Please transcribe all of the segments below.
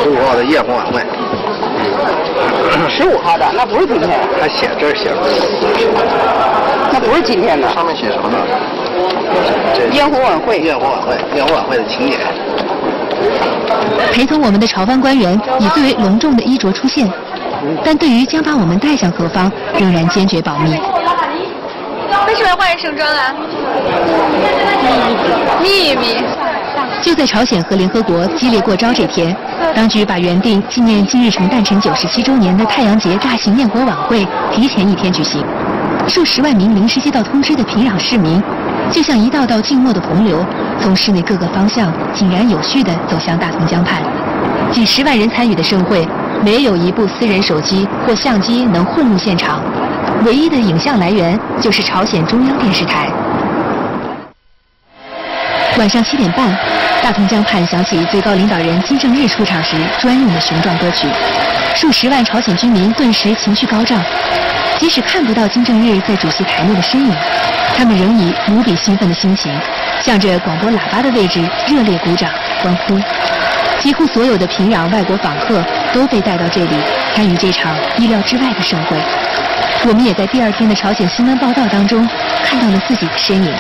15号的焰火晚会。15号的，那不是今天。他写这儿写着。那不是今天的。上面写什么呢？焰火晚会。焰火晚会，焰火晚会的请柬。陪同我们的朝方官员以最为隆重的衣着出现，但对于将把我们带向何方，仍然坚决保密。为什么要换人盛装啊？秘密。就在朝鲜和联合国激烈过招这天，当局把原定纪念金日成诞辰97周年的太阳节大型焰火晚会提前1天举行。数10万名临时接到通知的平壤市民，就像一道道静默的洪流，从市内各个方向井然有序地走向大同江畔。几10万人参与的盛会，没有一部私人手机或相机能混入现场，唯一的影像来源就是朝鲜中央电视台。晚上7点半，大同江畔响起最高领导人金正日出场时专用的雄壮歌曲，数10万朝鲜居民顿时情绪高涨。即使看不到金正日在主席台内的身影，他们仍以无比兴奋的心情，向着广播喇叭的位置热烈鼓掌欢呼。几乎所有的平壤外国访客都被带到这里，参与这场意料之外的盛会。我们也在第2天的朝鲜新闻报道当中看到了自己的身影。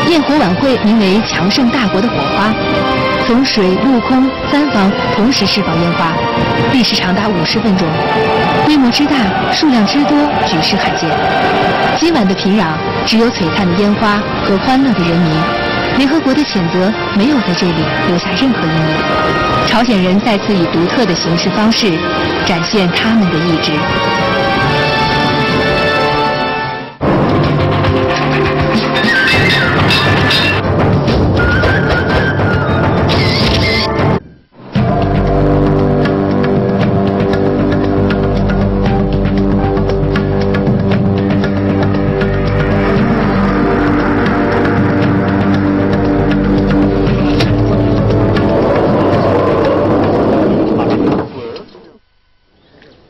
焰火晚会名为“强盛大国的火花”，从水、陆、空3方同时释放烟花，历时长达50分钟，规模之大，数量之多，举世罕见。今晚的平壤只有璀璨的烟花和欢乐的人民，联合国的谴责没有在这里留下任何阴影。朝鲜人再次以独特的形式方式展现他们的意志。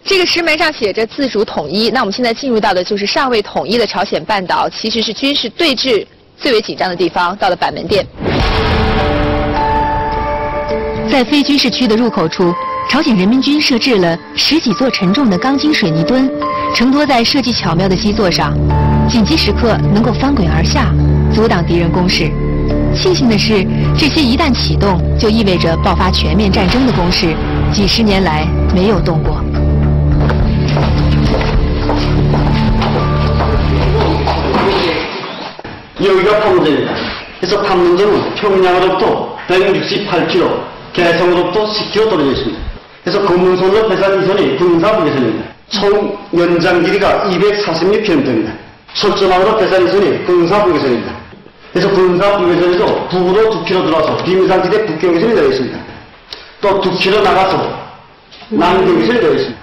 这个石门上写着自主统一，那我们现在进入到的就是尚未统一的朝鲜半岛，其实是军事对峙最为紧张的地方，到了板门店。在非军事区的入口处，朝鲜人民军设置了10几座沉重的钢筋水泥墩，承托在设计巧妙的基座上，紧急时刻能够翻滚而下，阻挡敌人攻势。庆幸的是，这些一旦启动，就意味着爆发全面战争的攻势，几10年来没有动过。 여기가 판문점입니다. 그래서 판문점은 평양으로부터 168km, 개성으로부터 10km 떨어져 있습니다. 그래서 금문선로 배산 2선이 군사부계선입니다. 총 연장 길이가 246km입니다. 철조망으로 배산 2선이 군사부계선입니다. 그래서 군사부계선에도 북으로 2km 들어와서 비무장지대 북경계선이 되어 있습니다. 또 2km 나가서 남경계선이 되어 있습니다.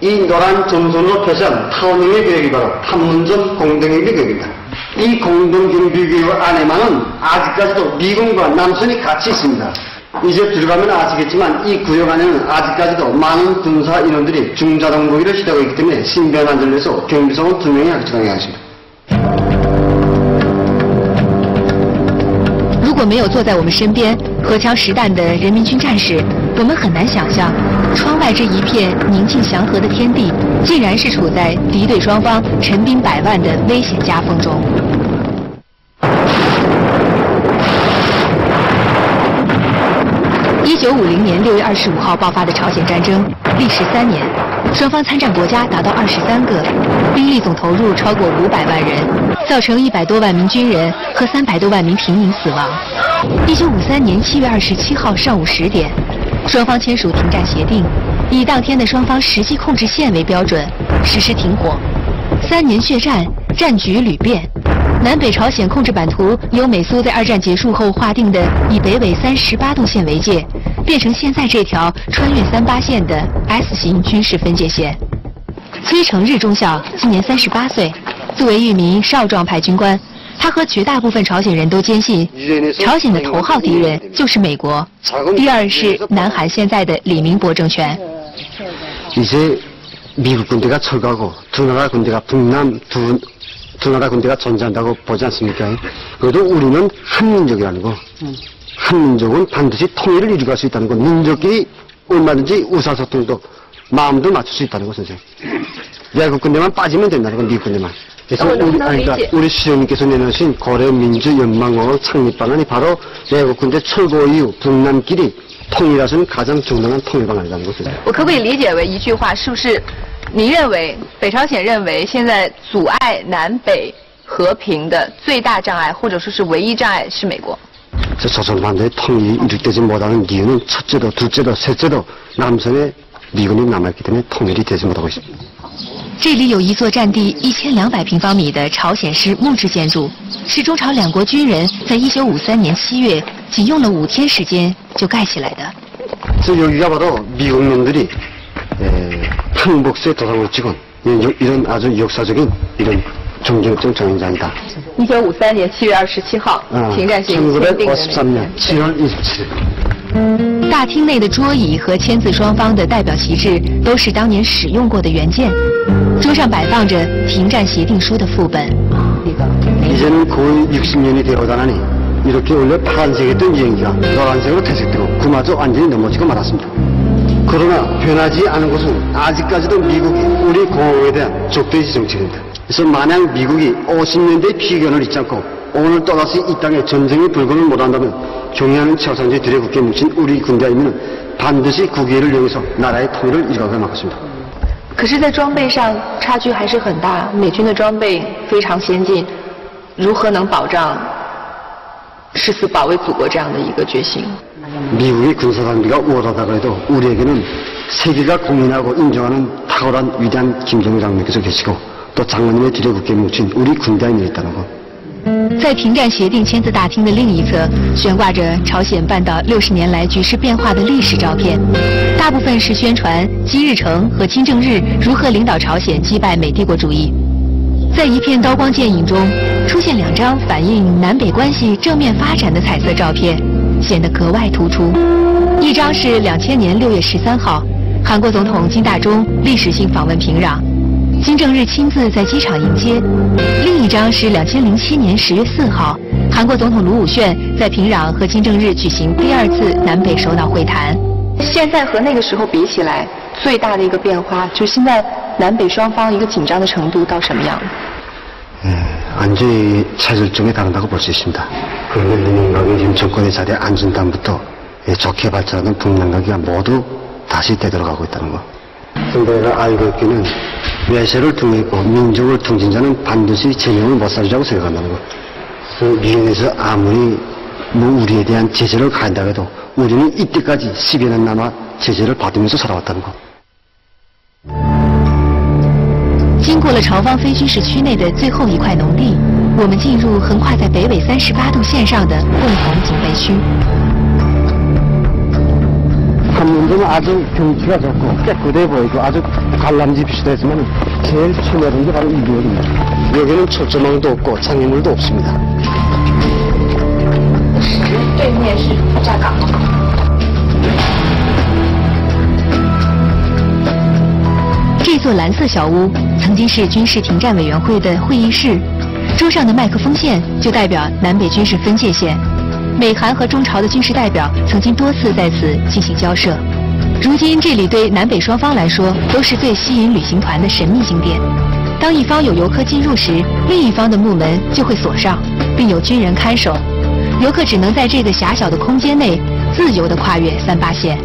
이 노란 점선으로 표시한 타원형의 구역이 바로 판문점 공동경비 구역입니다. 이 공동경비구역 안에만은 아직까지도 미군과 남선이 같이 있습니다. 이제 들어가면 아시겠지만 이 구역 안에는 아직까지도 많은 군사 인원들이 중자동보기를 시도하고 있기 때문에 신변 안전을 위해서 경비성은 투명히 확정하겠습니다. 如果没有坐在我们身边荷枪实弹的人民军战士，我们很难想象，窗外这一片宁静祥和的天地，竟然是处在敌对双方陈兵百万的危险夹缝中。1950年6月25号爆发的朝鲜战争历时3年，双方参战国家达到23个，兵力总投入超过500万人，造成100多万名军人和300多万名平民死亡。1953年7月27号上午10点，双方签署停战协定，以当天的双方实际控制线为标准，实施停火。3年血战，战局屡变。南北朝鲜控制版图由美苏在2战结束后划定的以北纬38度线为界，变成现在这条穿越38线的 S 型军事分界线。崔成日中校今年38岁，作为一名少壮派军官，他和绝大部分朝鲜人都坚信，朝鲜的头号敌人就是美国，第二是南韩现在的李明博政权。 이제 미국 군대가 철가고 두 나라 군대가 두 나라 군대가 전쟁한다고 보지 않습니까? 그래도 우리는 한민족이라는 거. 한민족은 반드시 통일을 이루갈 수 있다는 거. 민족끼리 얼마든지 의사소통도 마음도 맞출 수 있다는 거, 선생님. 외국 군대만 빠지면 된다는 거, 미국 군대만. 그래서 우리 수령님께서 내놓으신 고려민주연맹원 창립 방안이 바로 외국 군대 철거 이후 북남끼리 통일하신 가장 정당한 통일 방안이라는 것을. 我可不可以理解为一句话，是不是？你认为北朝鲜认为现在阻碍南北和平的最大障碍，或者说是唯一障碍是美国？ 조선반도의 통일이 이루어지지 못하는 이유는 첫째도, 둘째도, 셋째도 남선에 미군이 남아있기 때문에 통일이 되지 못하고 있습니다. 这里有一座占地1200平方米的朝鲜式木质建筑，是中朝两国军人在1953年7月仅用了5天时间就盖起来的。 그래서 여기가 바로 미국 놈들이 항복수의 도상을 찍은 이런 아주 역사적인 이런 종전협정 정인장이다. 1953年7月27号，停战协议签订的。 1953년 7월 27일. 大厅内的桌椅和签字双方的代表旗帜都是当年使用过的原件，桌上摆放着停战协定书的副本。 이제는 거의 60년이 되어가다니 이렇게 원래 파란색이었던 비행기가 노란색으로 퇴색되고 그마저 완전히 넘어지고 말았습니다. 그러나 변하지 않은 것은 아직까지도 미국이 우리 공화국에 대한 적대시 정책입니다. 그래서 만약 미국이 50년대의 피견을 잊지 않고 오늘 또다시 이 땅에 전쟁의 불금을 못한다면 경의하는 최우선주의 들의 국기에 뭉친 우리 군대이면 반드시 국위를 이용해서 나라의 통일을 이루어가 막았습니다. 可是，在装备上差距还是很大，美军的装备非常先进，如何能保障誓死保卫祖国这样的一个决心？ 미국의 군사장비가 우월하다고 해도 우리에게는 세계가 공인하고 인정하는 탁월한 위대한 김정일 장군께서 계시고 또 장군님의 뒤에 굳게 뭉친 우리 군대인이 있다는 것. 在停战协定签字大厅的另一侧，悬挂着朝鲜半岛60年来局势变化的历史照片，大部分是宣传金日成和金正日如何领导朝鲜击败美帝国主义。在一片刀光剑影中，出现2张反映南北关系正面发展的彩色照片，显得格外突出。一张是2000年6月13号，韩国总统金大中历史性访问平壤。 金正日亲自在机场迎接，另一张是2007年10月4号，韩国总统卢武铉在平壤和金正日举行第2次南北首脑会谈。现在和那个时候比起来，最大的一个变化就是现在南北双方一个紧张的程度到什么样？ 완전히 차질적에 다르다고 볼 수 있습니다. 그런데 민감하게 지금 정권의 자리에 앉은 다음부터 좋게 발전하는 북남각이 모두 다시 되돌아가고 있다는 거. 선배가 알고 있기는 외세를 통했고 민족을 퉁친 자는 반드시 제명을 못 살리라고 생각한다는 거. 미국에서 아무리 우리에 대한 제재를 가한다고 해도 우리는 이때까지 10여 년 남아 제재를 받으면서 살아왔다는 거. 经过了朝方非军事区内的最后一块农地，我们进入横跨在北纬38度线上的共同警备区。 한문도는 아주 경치가 좋고 깨끗해 보이고 아주 관람지 비슷했지만 제일 처음에는 게 바로 이 묘입니다. 여기는 철조망도 없고 창의물도 없습니다. 对面是站岗吗？ 这座蓝色小屋曾经是军事停战委员会的会议室，桌上的麦克风线就代表南北军事分界线。 美韩和中朝的军事代表曾经多次在此进行交涉。如今，这里对南北双方来说都是最吸引旅行团的神秘景点。当一方有游客进入时，另一方的木门就会锁上，并有军人看守。游客只能在这个狭小的空间内自由地跨越38线。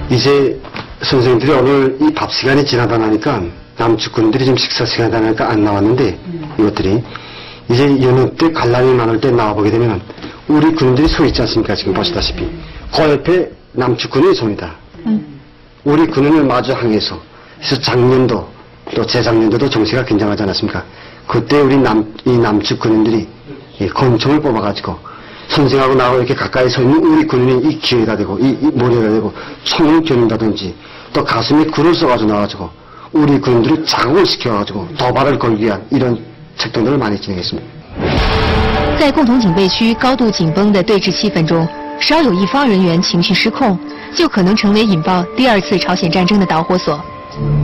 이제 선생님들이 오늘 이 밥 시간이 지나다 나니까 남측군들이 지금 식사 시간이 나니까 안 나왔는데 이것들이. 이제 여느 때 관람이 많을 때 나와보게 되면 우리 군들이 서 있지 않습니까? 지금 보시다시피 그 옆에 남측군이 섭니다. 우리 군을 마주 향해서 그래서 작년도 또 재작년도도 정세가 긴장하지 않았습니까? 그때 우리 남측 군인들이 이 권총을 뽑아가지고 선생하고 나하고 이렇게 가까이 서 있는 우리 군인이 이 귀에다 대고 이 머리에다 대고 총을 겨눈다든지 또 가슴에 굴을 써가지고 나와가지고 우리 군인들을 자극을 시켜가지고 도발을 걸기 위한 이런 책동들을 많이 진행했습니다. 在共同警备区高度紧绷的对峙气氛中，稍有一方人员情绪失控，就可能成为引爆第2次朝鲜战争的导火索。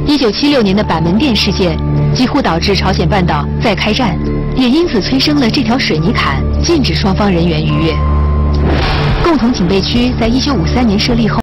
1976年的板门店事件几乎导致朝鲜半岛再开战，也因此催生了这条水泥坎，禁止双方人员逾越。共同警备区在1953年设立后。